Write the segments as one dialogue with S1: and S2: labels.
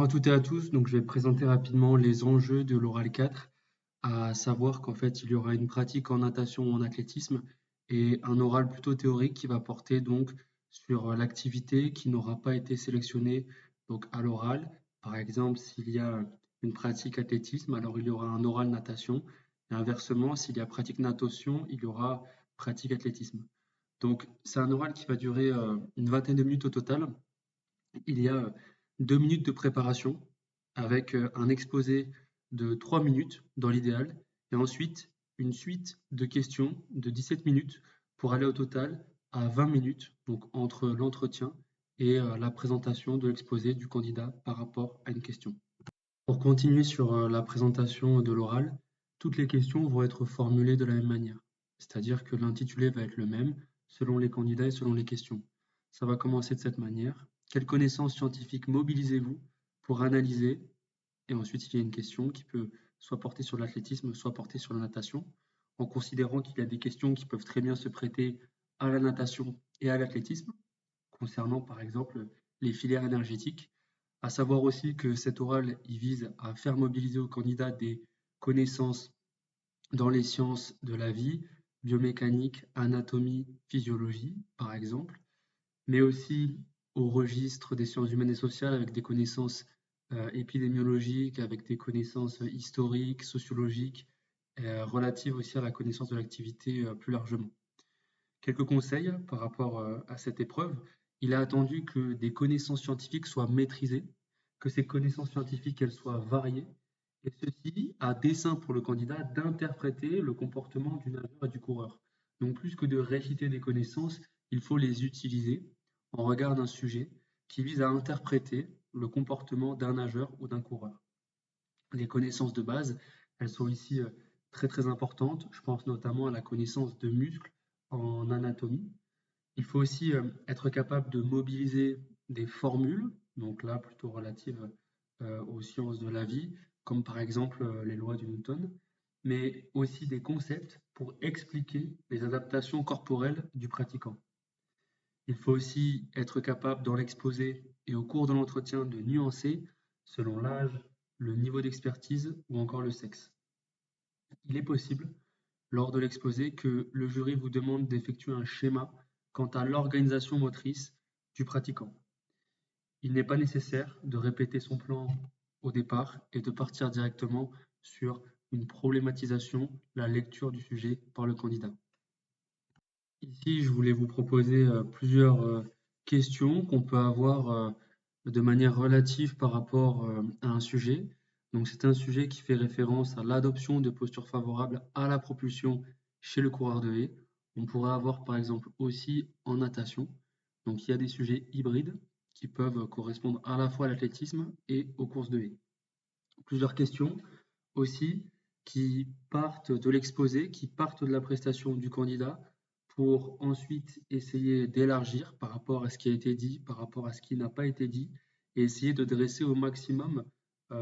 S1: à toutes et à tous, donc je vais présenter rapidement les enjeux de l'oral 4, à savoir qu'en fait il y aura une pratique en natation ou en athlétisme et un oral plutôt théorique qui va porter donc sur l'activité qui n'aura pas été sélectionnée donc à l'oral. Par exemple, s'il y a une pratique athlétisme, alors il y aura un oral natation et inversement, s'il y a pratique natation, il y aura pratique athlétisme. Donc c'est un oral qui va durer une vingtaine de minutes au total. Il y a 2 minutes de préparation avec un exposé de 3 minutes dans l'idéal et ensuite une suite de questions de 17 minutes pour aller au total à 20 minutes, donc entre l'entretien et la présentation de l'exposé du candidat par rapport à une question. Pour continuer sur la présentation de l'oral, toutes les questions vont être formulées de la même manière, c'est-à-dire que l'intitulé va être le même selon les candidats et selon les questions. Ça va commencer de cette manière. Quelles connaissances scientifiques mobilisez-vous pour analyser? Et ensuite, il y a une question qui peut soit porter sur l'athlétisme, soit porter sur la natation, en considérant qu'il y a des questions qui peuvent très bien se prêter à la natation et à l'athlétisme, concernant par exemple les filières énergétiques. À savoir aussi que cet oral, il vise à faire mobiliser aux candidats des connaissances dans les sciences de la vie, biomécanique, anatomie, physiologie, par exemple, mais aussi au registre des sciences humaines et sociales avec des connaissances épidémiologiques, avec des connaissances historiques, sociologiques, relatives aussi à la connaissance de l'activité plus largement. Quelques conseils par rapport à cette épreuve. Il est attendu que des connaissances scientifiques soient maîtrisées, que ces connaissances scientifiques elles soient variées, et ceci à dessein pour le candidat d'interpréter le comportement du nageur et du coureur. Donc plus que de réciter des connaissances, il faut les utiliser en regard d'un sujet qui vise à interpréter le comportement d'un nageur ou d'un coureur. Les connaissances de base, elles sont ici très très importantes. Je pense notamment à la connaissance de muscles en anatomie. Il faut aussi être capable de mobiliser des formules, donc là plutôt relatives aux sciences de la vie, comme par exemple les lois de Newton, mais aussi des concepts pour expliquer les adaptations corporelles du pratiquant. Il faut aussi être capable dans l'exposé et au cours de l'entretien de nuancer selon l'âge, le niveau d'expertise ou encore le sexe. Il est possible, lors de l'exposé, que le jury vous demande d'effectuer un schéma quant à l'organisation motrice du pratiquant. Il n'est pas nécessaire de répéter son plan au départ et de partir directement sur une problématisation, la lecture du sujet par le candidat. Ici, je voulais vous proposer plusieurs questions qu'on peut avoir de manière relative par rapport à un sujet. Donc, c'est un sujet qui fait référence à l'adoption de postures favorables à la propulsion chez le coureur de haie. On pourrait avoir par exemple aussi en natation. Donc, il y a des sujets hybrides qui peuvent correspondre à la fois à l'athlétisme et aux courses de haie. Plusieurs questions aussi qui partent de l'exposé, qui partent de la prestation du candidat pour ensuite essayer d'élargir par rapport à ce qui a été dit, par rapport à ce qui n'a pas été dit, et essayer de dresser au maximum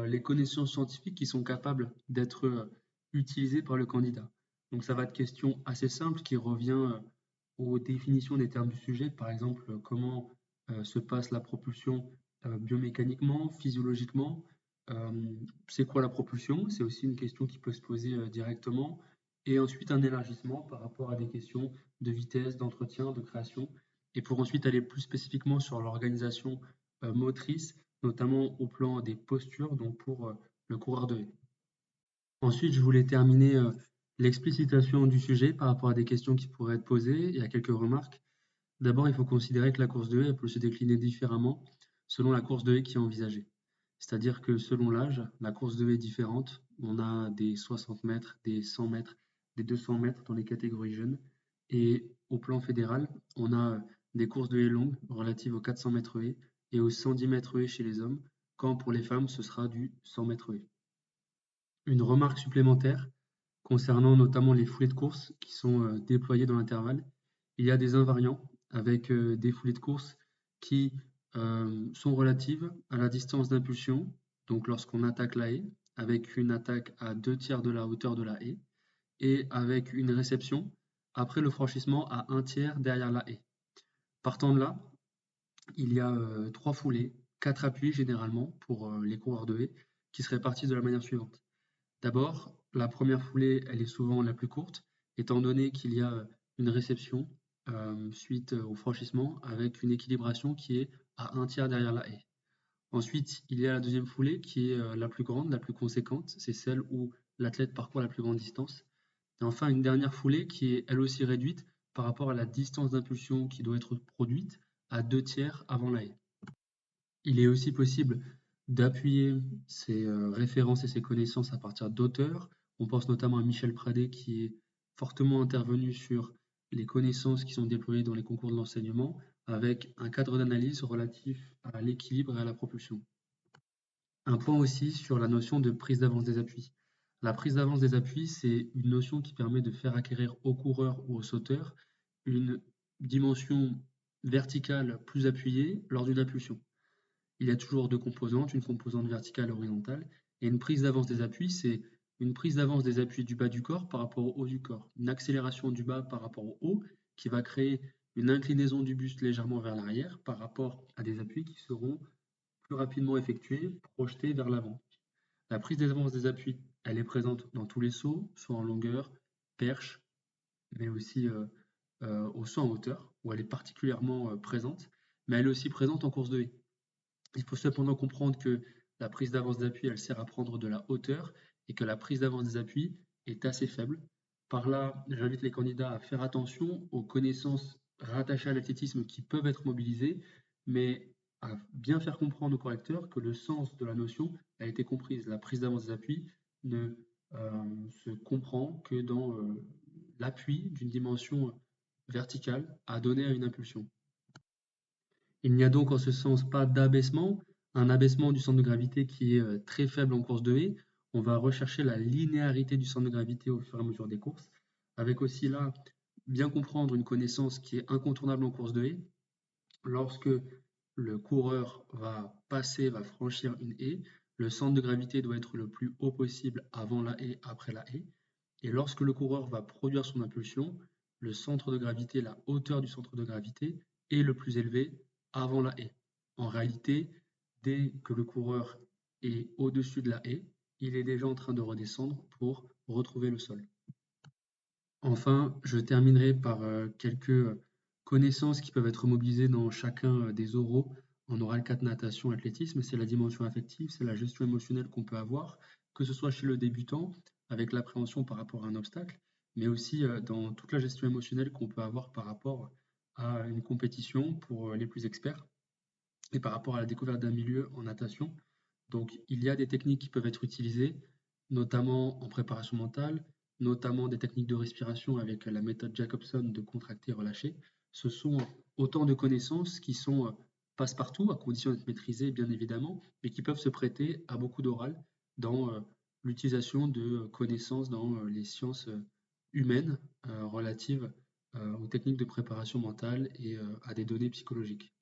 S1: les connaissances scientifiques qui sont capables d'être utilisées par le candidat. Donc ça va être question assez simple qui revient aux définitions des termes du sujet, par exemple comment se passe la propulsion biomécaniquement, physiologiquement, c'est quoi la propulsion? C'est aussi une question qui peut se poser directement. Et ensuite un élargissement par rapport à des questions de vitesse, d'entretien, de création. Et pour ensuite aller plus spécifiquement sur l'organisation motrice, notamment au plan des postures, donc pour le coureur de haie. Ensuite, je voulais terminer l'explicitation du sujet par rapport à des questions qui pourraient être posées et à quelques remarques. D'abord, il faut considérer que la course de haie peut se décliner différemment selon la course de haie qui est envisagée. C'est-à-dire que selon l'âge, la course de haie est différente. On a des 60 mètres, des 100 mètres, des 200 mètres dans les catégories jeunes. Et au plan fédéral, on a des courses de haie longues relatives aux 400 mètres haies et aux 110 mètres haies chez les hommes, quand pour les femmes, ce sera du 100 mètres haies. Une remarque supplémentaire concernant notamment les foulées de course qui sont déployées dans l'intervalle. Il y a des invariants avec des foulées de course qui sont relatives à la distance d'impulsion, donc lorsqu'on attaque la haie, avec une attaque à 2/3 de la hauteur de la haie, et avec une réception après le franchissement à 1/3 derrière la haie. Partant de là, il y a 3 foulées 4 appuis généralement pour les coureurs de haies qui se répartissent de la manière suivante. D'abord, la première foulée, elle est souvent la plus courte, étant donné qu'il y a une réception suite au franchissement avec une équilibration qui est à un tiers derrière la haie. Ensuite, il y a la deuxième foulée qui est la plus grande, la plus conséquente, c'est celle où l'athlète parcourt la plus grande distance. Et enfin, une dernière foulée qui est elle aussi réduite par rapport à la distance d'impulsion qui doit être produite à 2 tiers avant la haie. Il est aussi possible d'appuyer ses références et ses connaissances à partir d'auteurs. On pense notamment à Michel Pradé qui est fortement intervenu sur les connaissances qui sont déployées dans les concours de l'enseignement avec un cadre d'analyse relatif à l'équilibre et à la propulsion. Un point aussi sur la notion de prise d'avance des appuis. La prise d'avance des appuis, c'est une notion qui permet de faire acquérir au coureur ou au sauteur une dimension verticale plus appuyée lors d'une impulsion. Il y a toujours deux composantes, une composante verticale et horizontale, et une prise d'avance des appuis, c'est une prise d'avance des appuis du bas du corps par rapport au haut du corps, une accélération du bas par rapport au haut qui va créer une inclinaison du buste légèrement vers l'arrière par rapport à des appuis qui seront plus rapidement effectués, projetés vers l'avant. La prise d'avance des appuis, elle est présente dans tous les sauts, soit en longueur, perche, mais aussi au saut en hauteur, où elle est particulièrement présente, mais elle est aussi présente en course de haie. Il faut cependant comprendre que la prise d'avance d'appui, elle sert à prendre de la hauteur et que la prise d'avance des appuis est assez faible. Par là, j'invite les candidats à faire attention aux connaissances rattachées à l'athlétisme qui peuvent être mobilisées, mais à bien faire comprendre au correcteur que le sens de la notion a été comprise. La prise d'avance des appuis ne se comprend que dans l'appui d'une dimension verticale à donner à une impulsion. Il n'y a donc en ce sens pas d'abaissement, un abaissement du centre de gravité qui est très faible en course de haie. On va rechercher la linéarité du centre de gravité au fur et à mesure des courses, avec aussi là bien comprendre une connaissance qui est incontournable en course de haie. Lorsque le coureur va passer, va franchir une haie, le centre de gravité doit être le plus haut possible avant la haie, après la haie. Et lorsque le coureur va produire son impulsion, le centre de gravité, la hauteur du centre de gravité est le plus élevé avant la haie. En réalité, dès que le coureur est au-dessus de la haie, il est déjà en train de redescendre pour retrouver le sol. Enfin, je terminerai par quelques connaissances qui peuvent être mobilisées dans chacun des oraux en oral 4 natation athlétisme. C'est la dimension affective, c'est la gestion émotionnelle qu'on peut avoir, que ce soit chez le débutant, avec l'appréhension par rapport à un obstacle, mais aussi dans toute la gestion émotionnelle qu'on peut avoir par rapport à une compétition pour les plus experts et par rapport à la découverte d'un milieu en natation. Donc, il y a des techniques qui peuvent être utilisées, notamment en préparation mentale, notamment des techniques de respiration avec la méthode Jacobson de contracter et relâcher. Ce sont autant de connaissances qui sont passe-partout, à condition d'être maîtrisées bien évidemment, mais qui peuvent se prêter à beaucoup d'oral dans l'utilisation de connaissances dans les sciences humaines relatives aux techniques de préparation mentale et à des données psychologiques.